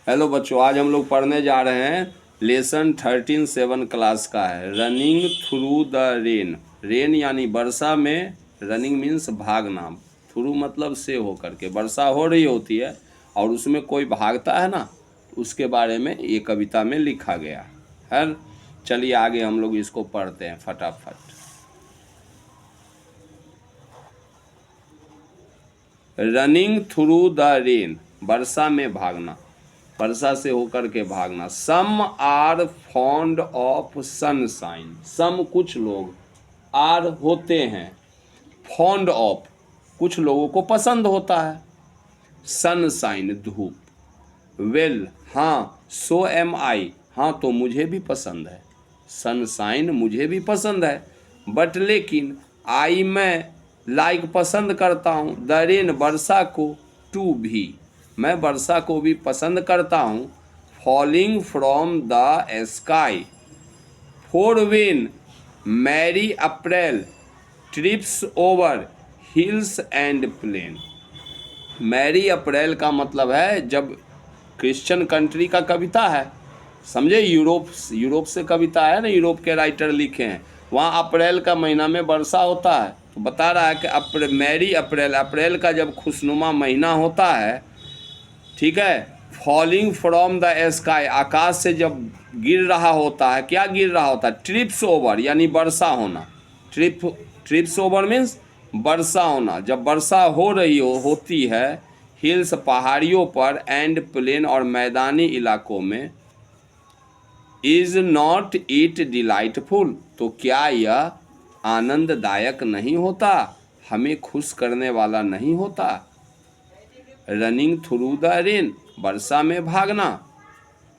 Hello बच्चों, आज हम लोग पढ़ने जा रहे हैं लेसन 13 7 क्लास का है running through the rain. Rain यानी वर्षा में, रनिंग मीन्स भागना, थ्रू मतलब से हो करके। वर्षा हो रही होती है और उसमें कोई भागता है ना, उसके बारे में ये कविता में लिखा गया है। चलिए आगे हम लोग इसको पढ़ते हैं फटाफट। रनिंग थ्रू द रेन, वर्षा में भागना, वर्षा से होकर के भागना। Some are fond of sunshine, some कुछ लोग, आर होते हैं, फॉन्ड ऑफ कुछ लोगों को पसंद होता है, सनशाइन धूप। वेल हाँ, सो एम आई, हाँ तो मुझे भी पसंद है, सनशाइन मुझे भी पसंद है। बट लेकिन आई मैं लाइक पसंद करता हूँ, द रेन वर्षा को, टू भी मैं वर्षा को भी पसंद करता हूँ। Falling from the sky, for when merry April trips over hills and plain. Merry April का मतलब है जब क्रिश्चियन कंट्री का कविता है, समझे, यूरोप से कविता है ना, यूरोप के राइटर लिखे हैं, वहाँ अप्रैल का महीना में वर्षा होता है। तो बता रहा है कि मैरी अप्रैल, अप्रैल का जब खुशनुमा महीना होता है, ठीक है, फॉलिंग फ्रॉम द स्काई, आकाश से जब गिर रहा होता है, क्या गिर रहा होता है, ट्रिप्स ओवर यानी वर्षा होना, ट्रिप्स ओवर मीन्स वर्षा होना, जब वर्षा हो रही होती है, हिल्स पहाड़ियों पर, एंड प्लेन और मैदानी इलाकों में, इज नॉट इट डिलाइटफुल, तो क्या यह आनंददायक नहीं होता, हमें खुश करने वाला नहीं होता। रनिंग थ्रू द रेन, वर्षा में भागना,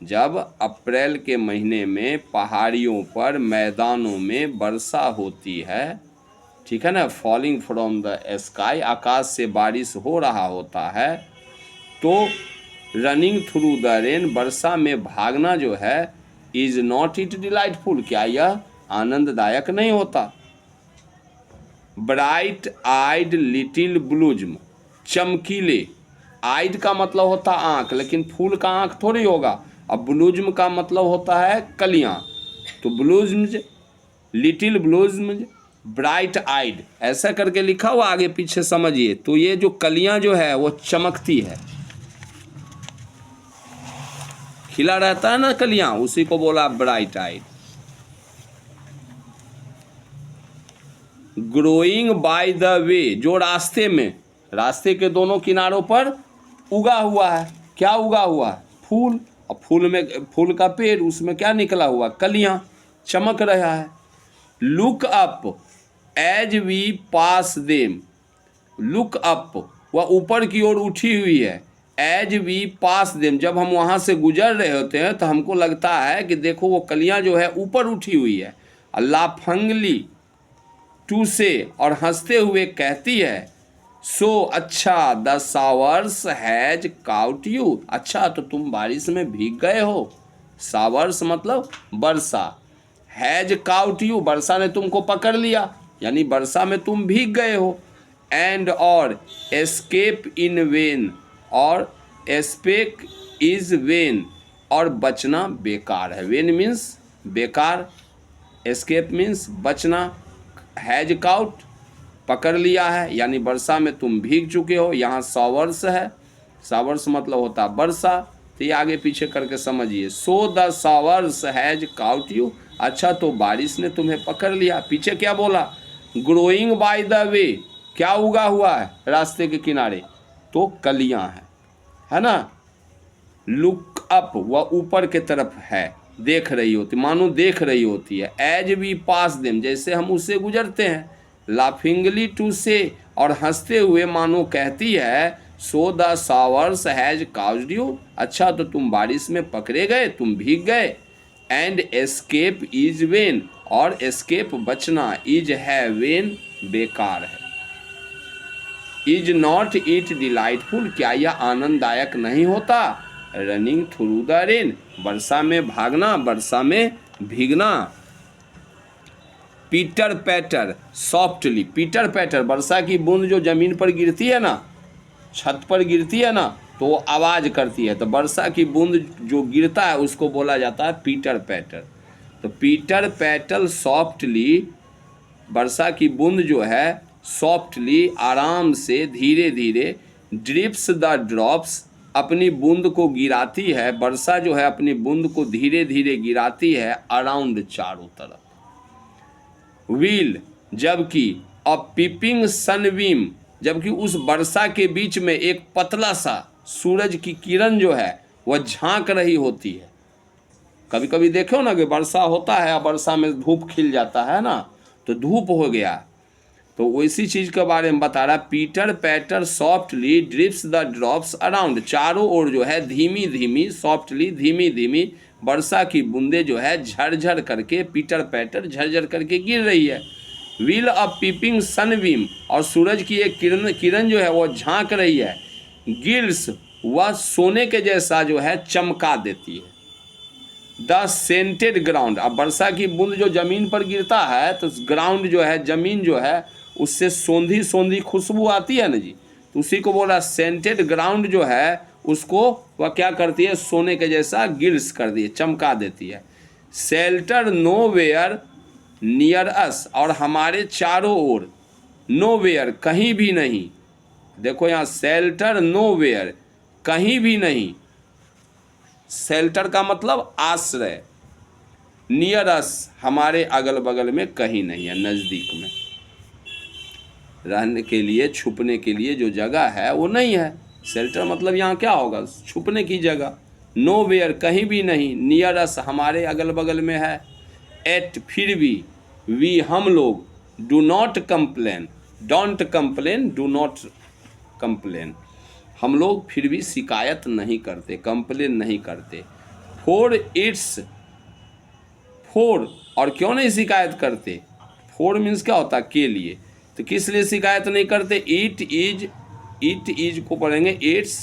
जब अप्रैल के महीने में पहाड़ियों पर, मैदानों में वर्षा होती है, ठीक है ना, फॉलिंग फ्रॉम द स्काई, आकाश से बारिश हो रहा होता है, तो रनिंग थ्रू द रेन, वर्षा में भागना जो है, इज नॉट इट डिलाइटफुल, क्या यह आनंददायक नहीं होता। ब्राइट आइड लिटिल ब्लूज्म, चमकीले, आइड का मतलब होता आँख, लेकिन फूल का आँख थोड़ी होगा। अब ब्लूज्म का मतलब होता है कलियाँ, तो ब्लूज्म, लिटिल ब्लूज्म, ब्राइट आइड, ऐसा करके लिखा हुआ, आगे पीछे समझिए। तो ये जो कलियाँ जो है वो चमकती है, खिला रहता है ना कलियाँ, उसी को बोला bright eyed. Growing by the way, जो रास्ते में, रास्ते के दोनों किनारों पर उगा हुआ है, क्या उगा हुआ है, फूल, और फूल में, फूल का पेड़, उसमें क्या निकला हुआ, कलियां, चमक रहा है। Look up as we pass them, look up, वह ऊपर की ओर उठी हुई है, एज वी पास देम, जब हम वहाँ से गुजर रहे होते हैं तो हमको लगता है कि देखो वो कलियां जो है ऊपर उठी हुई है। लाफंगली टू से, और हंसते हुए कहती है, सो अच्छा the showers has cout you, अच्छा तो तुम बारिश में भीग गए हो, शावर्स मतलब वर्षा, हैज काउट यू, वर्षा ने तुमको पकड़ लिया, यानी वर्षा में तुम भीग गए हो। एंड और एस्केप इन वेन, और एस्पेक इज वेन, और बचना बेकार है, वेन मीन्स बेकार, एस्केप मीन्स बचना, हैज काउट पकड़ लिया है, यानी वर्षा में तुम भीग चुके हो। यहाँ शावर्स है, शावर्स मतलब होता है वर्षा, तो ये आगे पीछे करके समझिए। So the showers has cout you, अच्छा तो बारिश ने तुम्हें पकड़ लिया। पीछे क्या बोला, ग्रोइंग बाय द वे, क्या उगा हुआ है रास्ते के किनारे, तो कलियां है ना। लुक अप, वह ऊपर के तरफ है, देख रही होती, मानो देख रही होती है। एज वी पास देम, जैसे हम उससे गुजरते हैं। लाफिंगली टू से, और हंसते हुए मानो कहती है, so the showers has caused you, अच्छा तो तुम बारिश में पकड़े गए, तुम भीग गए। एंड एस्केप इज वेन, और एस्केप बचना, इज है वेन बेकार है। इज नॉट इट डिलाइटफुल, क्या यह आनंददायक नहीं होता। रनिंग थ्रू द रेन, वर्षा में भागना, वर्षा में भीगना। Pitter patter softly, pitter patter, वर्षा की बूंद जो जमीन पर गिरती है ना, छत पर गिरती है ना, तो आवाज़ करती है। तो वर्षा की बूंद जो गिरता है उसको बोला जाता है पीटर पैटर। तो पीटर पैटल सॉफ्टली, वर्षा की बूंद जो है सॉफ्टली, आराम से, धीरे धीरे, ड्रिप्स द ड्रॉप्स, अपनी बूंद को गिराती है। वर्षा जो है अपनी बूंद को धीरे धीरे गिराती है अराउंड, चारों तरफ। व्हील, जबकि अ पीपिंग सनबीम, जबकि उस वर्षा के बीच में एक पतला सा सूरज की किरण जो है वह झांक रही होती है। कभी कभी देखो ना कि वर्षा होता है, वर्षा में धूप खिल जाता है ना, तो धूप हो गया, तो वैसी चीज़ के बारे में बता रहा। Peter patter softly drips the drops around, चारों ओर जो है धीमी धीमी, सॉफ्टली, धीमी धीमी वर्षा की बूंदें जो है झरझर करके, पीटर पैटर झरझर करके गिर रही है। व्हील ऑफ पीपिंग सनबीम, और सूरज की एक किरण जो है वो झांक रही है। गिल्स, वह सोने के जैसा जो है चमका देती है। द सेंटेड ग्राउंड, अब वर्षा की बूंद जो जमीन पर गिरता है तो ग्राउंड जो है, जमीन जो है, उससे सोंधी सोंधी खुशबू आती है ना जी, तो उसी को बोला सेंटेड ग्राउंड जो है उसको वह क्या करती है, सोने के जैसा गिल्स कर दी, चमका देती है। शेल्टर नोवेयर नियर अस, और हमारे चारों ओर, नोवेयर कहीं भी नहीं, देखो यहाँ शेल्टर नोवेयर कहीं भी नहीं, शेल्टर का मतलब आश्रय, नियर अस हमारे अगल बगल में कहीं नहीं है, नज़दीक में रहने के लिए, छुपने के लिए जो जगह है वो नहीं है। शेल्टर मतलब यहाँ क्या होगा, छुपने की जगह। नो वेयर कहीं भी नहीं, नियर अस हमारे अगल बगल में है। एट फिर भी, वी हम लोग, do not complain, don't complain, do not complain, हम लोग फिर भी शिकायत नहीं करते, कंप्लेन नहीं करते। फॉर इट्स, फॉर, और क्यों नहीं शिकायत करते, फॉर मीन्स क्या होता है, के लिए, तो किस लिए शिकायत नहीं करते। इट इज को पढ़ेंगे इट्स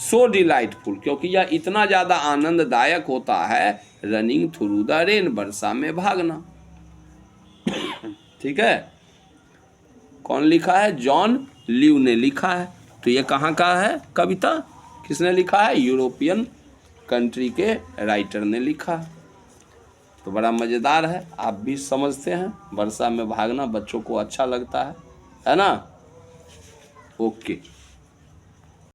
सो डिलाइटफुल, क्योंकि यह इतना ज़्यादा आनंददायक होता है, रनिंग थ्रू द रेन, वर्षा में भागना। ठीक है, कौन लिखा है, जॉन ल्यू ने लिखा है। तो ये कहाँ का है कविता, किसने लिखा है, यूरोपियन कंट्री के राइटर ने लिखा है। तो बड़ा मज़ेदार है, आप भी समझते हैं, वर्षा में भागना बच्चों को अच्छा लगता है ना। ओके।